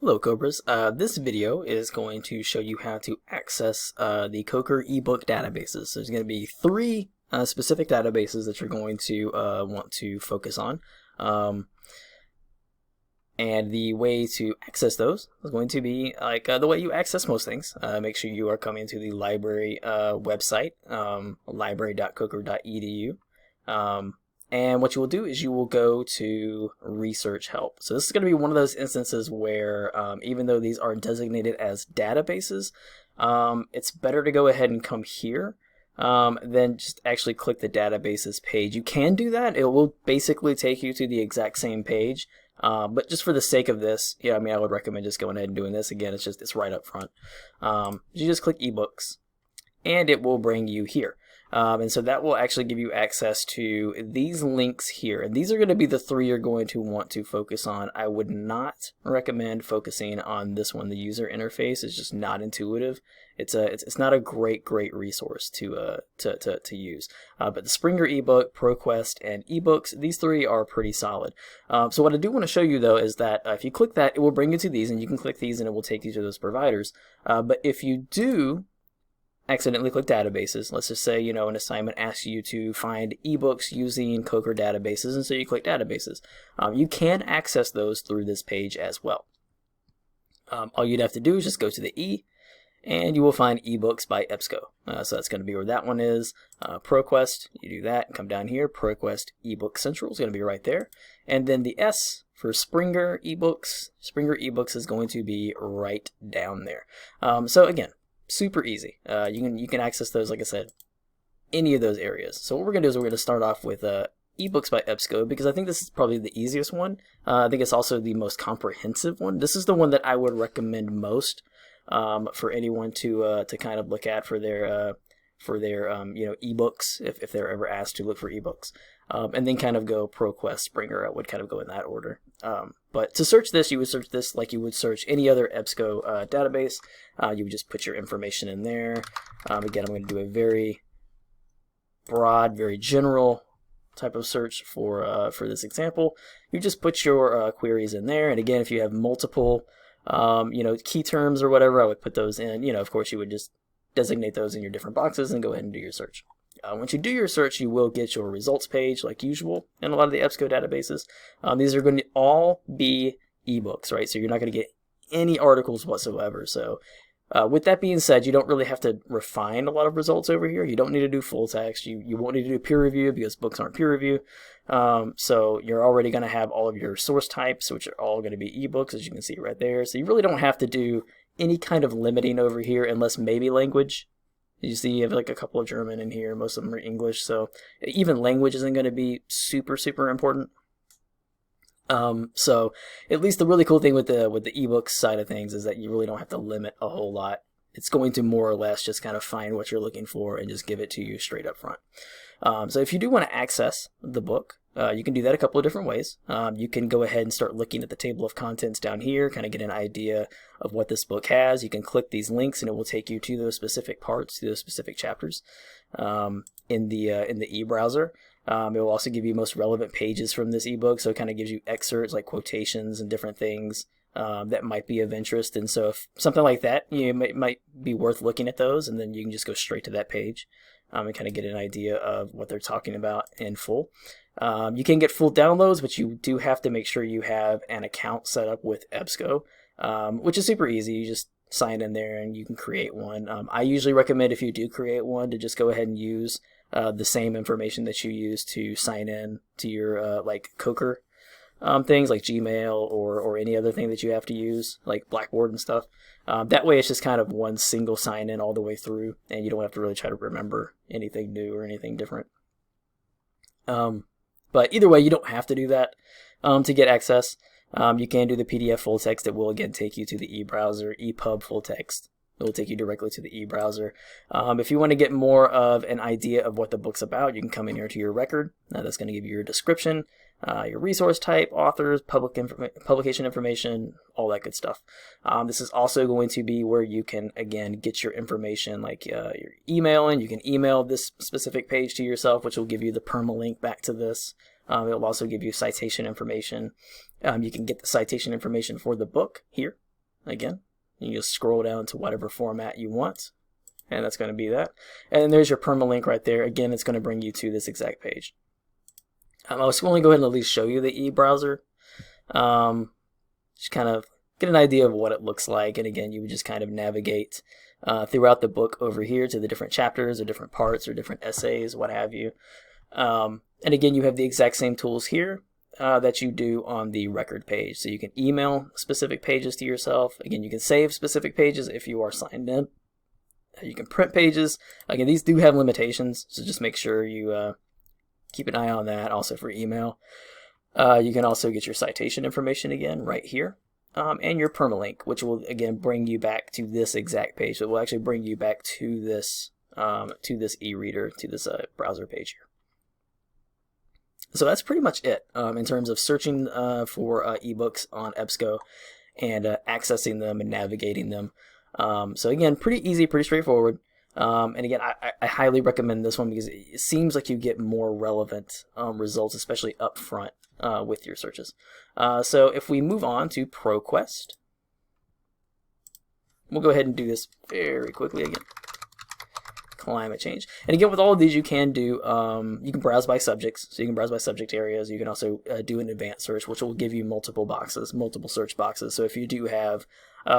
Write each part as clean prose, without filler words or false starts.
Hello Cobras, this video is going to show you how to access the Coker ebook databases. So there's going to be three specific databases that you're going to want to focus on. And the way to access those is going to be like the way you access most things. Make sure you are coming to the library website, library.coker.edu. And what you will do is you will go to research help. So this is going to be one of those instances where even though these are designated as databases, it's better to go ahead and come here than just actually click the databases page. You can do that. It will basically take you to the exact same page. But just for the sake of this, I would recommend just going ahead and doing this. Again, it's right up front. You just click ebooks and it will bring you here. And so that will actually give you access to these links here. And these are going to be the three you're going to want to focus on. I would not recommend focusing on this one. The user interface is just not intuitive. It's not a great resource to use. But the Springer ebook, ProQuest, and eBooks, these three are pretty solid. So what I do want to show you though is that if you click that, it will bring you to these, and you can click these and it will take you to those providers. But if you do accidentally click databases, let's just say an assignment asks you to find ebooks using Coker databases, and so you click databases, you can access those through this page as well. All you'd have to do is just go to the E and you will find ebooks by EBSCO. So that's going to be where that one is. ProQuest, you do that and come down here. ProQuest ebook central is going to be right there, and then the S for Springer ebooks is going to be right down there. So again, super easy. You can access those, like I said, any of those areas. So what we're going to do is we're going to start off with eBooks by EBSCO, because I think this is probably the easiest one. I think it's also the most comprehensive one. This is the one that I would recommend most for anyone to kind of look at for their ebooks if they're ever asked to look for ebooks. And then kind of go ProQuest, Springer. I would kind of go in that order. But to search this, you would search this like you would search any other EBSCO database. You would just put your information in there. Again, I'm going to do a very broad, very general type of search for this example. You just put your queries in there. And again, if you have multiple key terms or whatever, I would put those in. Of course, you would just designate those in your different boxes and go ahead and do your search. Once you do your search, you will get your results page like usual in a lot of the EBSCO databases. These are going to all be ebooks, right? So you're not going to get any articles whatsoever. So with that being said, you don't really have to refine a lot of results over here. You don't need to do full text. You won't need to do peer review because books aren't peer review. So you're already going to have all of your source types, which are all going to be ebooks, as you can see right there. So you really don't have to do any kind of limiting over here unless maybe language. You see, you have like a couple of German in here. Most of them are English, so even language isn't going to be super important. So at least the really cool thing with the ebooks side of things is that you really don't have to limit a whole lot. It's going to more or less just kind of find what you're looking for and just give it to you straight up front. So if you do want to access the book, you can do that a couple of different ways. You can go ahead and start looking at the table of contents down here, kind of get an idea of what this book has. You can click these links and it will take you to those specific parts, to those specific chapters in the e-browser. It will also give you most relevant pages from this ebook, so it kind of gives you excerpts like quotations and different things that might be of interest. And so if something like that, might be worth looking at those, and then you can just go straight to that page and kind of get an idea of what they're talking about in full. You can get full downloads, but you do have to make sure you have an account set up with EBSCO, which is super easy. You just sign in there and you can create one. I usually recommend, if you do create one, to just go ahead and use the same information that you use to sign in to your like Coker things like Gmail or any other thing that you have to use, like Blackboard and stuff. That way it's just kind of one single sign in all the way through, and you don't have to really try to remember anything new or anything different. But either way, you don't have to do that to get access. You can do the PDF full text. It will again take you to the e-browser, EPUB full text. It will take you directly to the e-browser. If you want to get more of an idea of what the book's about, you can come in here to your record. That's going to give you your description, your resource type, authors, publication information, all that good stuff. This is also going to be where you can, again, get your information, like your email, and you can email this specific page to yourself, which will give you the permalink back to this. It will also give you citation information. You can get the citation information for the book here. again, you just scroll down to whatever format you want, and that's going to be that. And there's your permalink right there. Again, it's going to bring you to this exact page. I was going to go ahead and at least show you the e-browser, just kind of get an idea of what it looks like. And again, you would just kind of navigate throughout the book over here to the different chapters or different parts or different essays, what have you. And again, you have the exact same tools here that you do on the record page. So you can email specific pages to yourself. Again, you can save specific pages if you are signed in. You can print pages. Again, these do have limitations, so just make sure you keep an eye on that. Also for email, you can also get your citation information again right here, and your permalink, which will again bring you back to this exact page. So it will actually bring you back to this e-reader, to this browser page here. So that's pretty much it in terms of searching for ebooks on EBSCO and accessing them and navigating them. So again, pretty easy, pretty straightforward. And again, I highly recommend this one because it seems like you get more relevant results, especially up front with your searches. So if we move on to ProQuest, we'll go ahead and do this very quickly again. Climate change. And again, with all of these, you can do, you can browse by subjects. So you can browse by subject areas. You can also do an advanced search, which will give you multiple boxes, multiple search boxes. So if you do have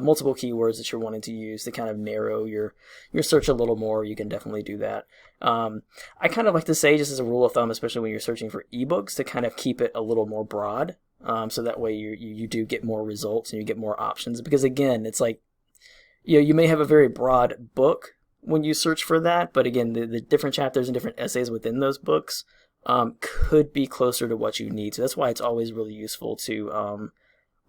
multiple keywords that you're wanting to use to kind of narrow your search a little more, you can definitely do that. I kind of like to say, just as a rule of thumb, especially when you're searching for ebooks, to kind of keep it a little more broad. So that way you do get more results and you get more options. Because again, it's like, you may have a very broad book when you search for that, but again, the different chapters and different essays within those books could be closer to what you need. So that's why it's always really useful to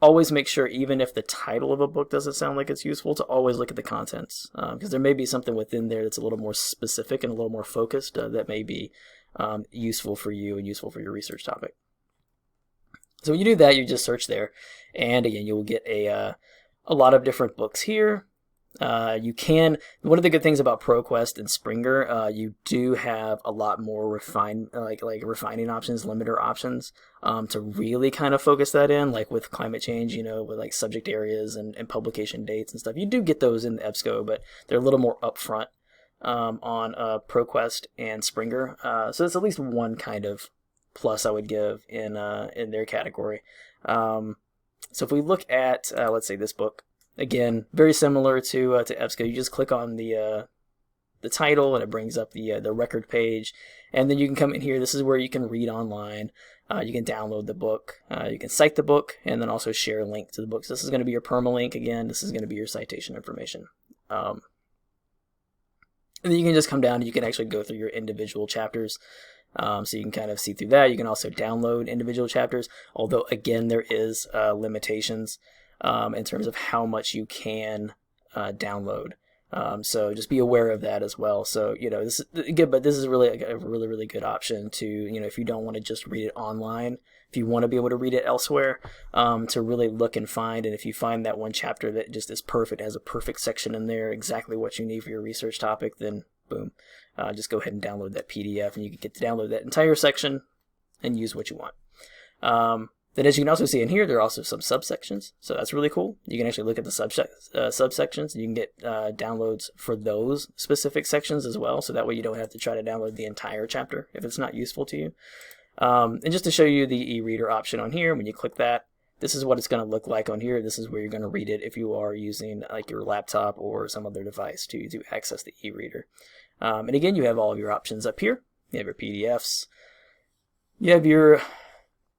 always make sure, even if the title of a book doesn't sound like it's useful, to always look at the contents, because there may be something within there that's a little more specific and a little more focused that may be useful for you and useful for your research topic. So when you do that, you just search there, and again, you will get a lot of different books here. You can, one of the good things about ProQuest and Springer, you do have a lot more refining options, limiter options, to really kind of focus that in, like with climate change, with like subject areas and publication dates and stuff. You do get those in EBSCO, but they're a little more upfront on ProQuest and Springer. So it's at least one kind of plus I would give in their category. So if we look at, let's say this book, again, very similar to EBSCO. You just click on the title and it brings up the record page, and then you can come in here. This is where you can read online. You can download the book. You can cite the book, and then also share a link to the book. So this is going to be your permalink again. This is going to be your citation information. And then you can just come down and you can actually go through your individual chapters. So you can kind of see through that. You can also download individual chapters, although again there is limitations in terms of how much you can download. So just be aware of that as well. So, this is good, but this is really a really, really good option to, if you don't want to just read it online, if you want to be able to read it elsewhere, to really look and find. And if you find that one chapter that just is perfect, has a perfect section in there, exactly what you need for your research topic, then boom, just go ahead and download that PDF, and you can get to download that entire section and use what you want. Then, as you can also see in here, there are also some subsections, so that's really cool. You can actually look at the subsections. You can get downloads for those specific sections as well, so that way you don't have to try to download the entire chapter if it's not useful to you. And just to show you the e-reader option on here, when you click that, this is what it's going to look like on here. This is where you're going to read it if you are using like your laptop or some other device to access the e-reader. And again, you have all of your options up here. You have your PDFs. You have your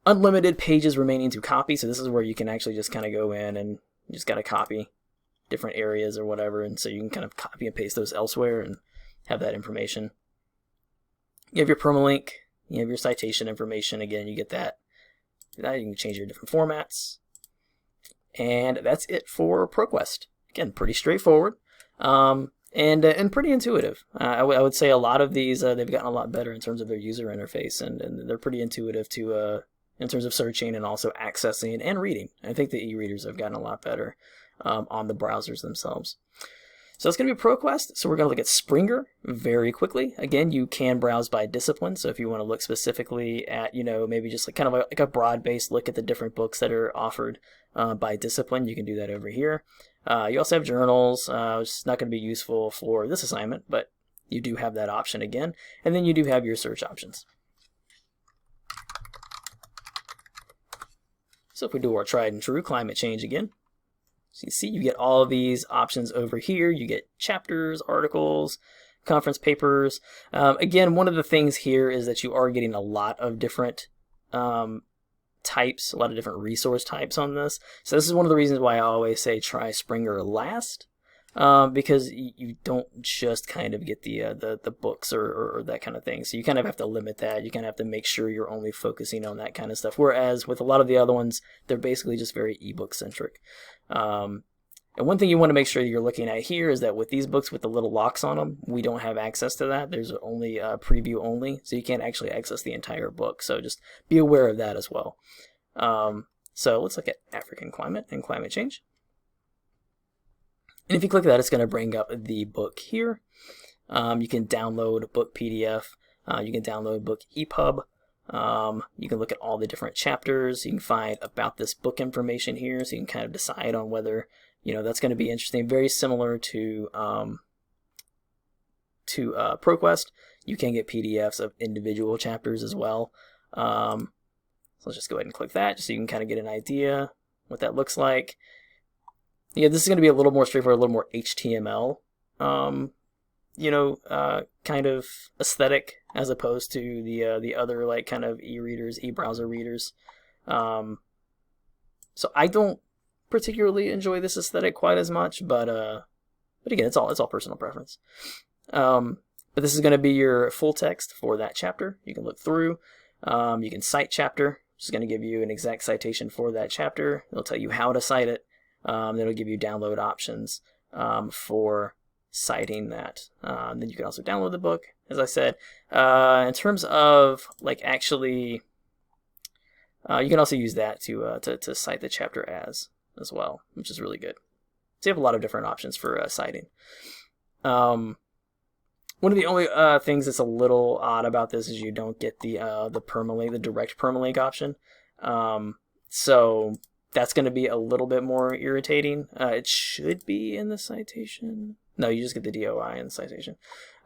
unlimited pages remaining to copy. So this is where you can actually just kind of go in and you just got to copy different areas or whatever. And so you can kind of copy and paste those elsewhere and have that information. You have your permalink. You have your citation information. Again, you get that. You can change your different formats. And that's it for ProQuest. Again, pretty straightforward. And pretty intuitive. I would say a lot of these, they've gotten a lot better in terms of their user interface, and they're pretty intuitive to in terms of searching and also accessing and reading. I think the e-readers have gotten a lot better on the browsers themselves. So it's going to be ProQuest. So we're going to look at Springer very quickly. Again, you can browse by discipline. So if you want to look specifically at, maybe just like kind of like a broad-based look at the different books that are offered by discipline, you can do that over here. You also have journals, which is not going to be useful for this assignment, but you do have that option again. And then you do have your search options. So if we do our tried and true climate change again, so you see you get all of these options over here. You get chapters, articles, conference papers. Again, one of the things here is that you are getting a lot of different types, a lot of different resource types on this. So this is one of the reasons why I always say try Springer last, because you don't just kind of get the books or that kind of thing. So you kind of have to limit that. You kind of have to make sure you're only focusing on that kind of stuff. Whereas with a lot of the other ones, they're basically just very ebook centric. And one thing you want to make sure you're looking at here is that with these books with the little locks on them, we don't have access to that. There's only preview only, so you can't actually access the entire book. So just be aware of that as well. So let's look at African climate and climate change. And if you click that, it's going to bring up the book here. You can download book PDF. You can download book EPUB. You can look at all the different chapters. You can find about this book information here, so you can kind of decide on whether that's going to be interesting. Very similar to ProQuest. You can get PDFs of individual chapters as well. So let's just go ahead and click that, just so you can kind of get an idea what that looks like. Yeah, this is going to be a little more straightforward, a little more HTML, kind of aesthetic, as opposed to the other like kind of e-readers, e-browser readers. So I don't particularly enjoy this aesthetic quite as much, but again, it's all personal preference. But this is going to be your full text for that chapter. You can look through. You can cite chapter, which is going to give you an exact citation for that chapter. It'll tell you how to cite it. Then it'll give you download options for citing that. Then you can also download the book, as I said. In terms of like actually, you can also use that to cite the chapter as well, which is really good. So you have a lot of different options for citing. One of the only things that's a little odd about this is you don't get the permalink, the direct permalink option. So that's going to be a little bit more irritating. It should be in the citation. No, you just get the DOI in the citation.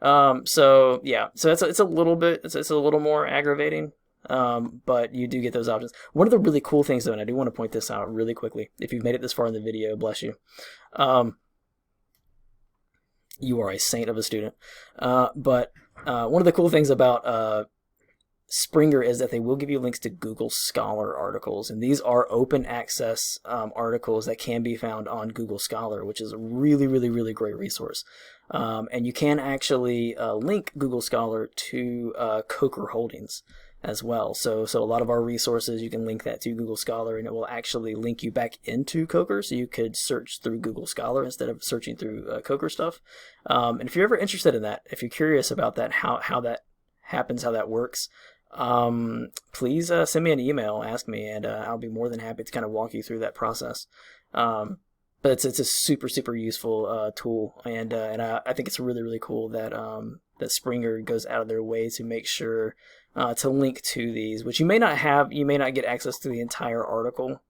So yeah, so it's a little bit, it's a little more aggravating. But you do get those options. One of the really cool things, though, and I do want to point this out really quickly, if you've made it this far in the video, bless you. You are a saint of a student. But one of the cool things about Springer is that they will give you links to Google Scholar articles, and these are open access articles that can be found on Google Scholar, which is a really, really, really great resource. And you can actually link Google Scholar to Coker Holdings as well. So a lot of our resources, you can link that to Google Scholar, and it will actually link you back into Coker, so you could search through Google Scholar instead of searching through Coker stuff. And if you're ever interested in that, if you're curious about that, how that happens, how that works, please send me an email, ask me, and I'll be more than happy to kind of walk you through that process. But it's a super, super useful tool, and I think it's really, really cool that that Springer goes out of their way to make sure to link to these, which you may not have. You may not get access to the entire article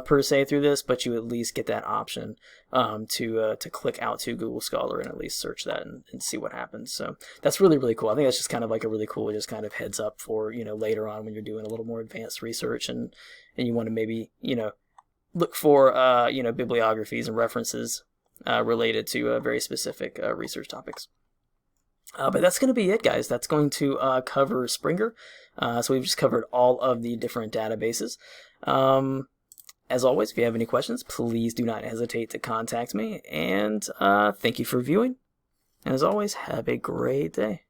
per se through this, but you at least get that option to click out to Google Scholar and at least search that and see what happens. So that's really, really cool. I think that's just kind of like a really cool just kind of heads up for later on when you're doing a little more advanced research and you want to maybe look for bibliographies and references related to very specific research topics. But that's going to be it, guys. That's going to cover Springer. So we've just covered all of the different databases. As always, if you have any questions, please do not hesitate to contact me. And thank you for viewing. And as always, have a great day.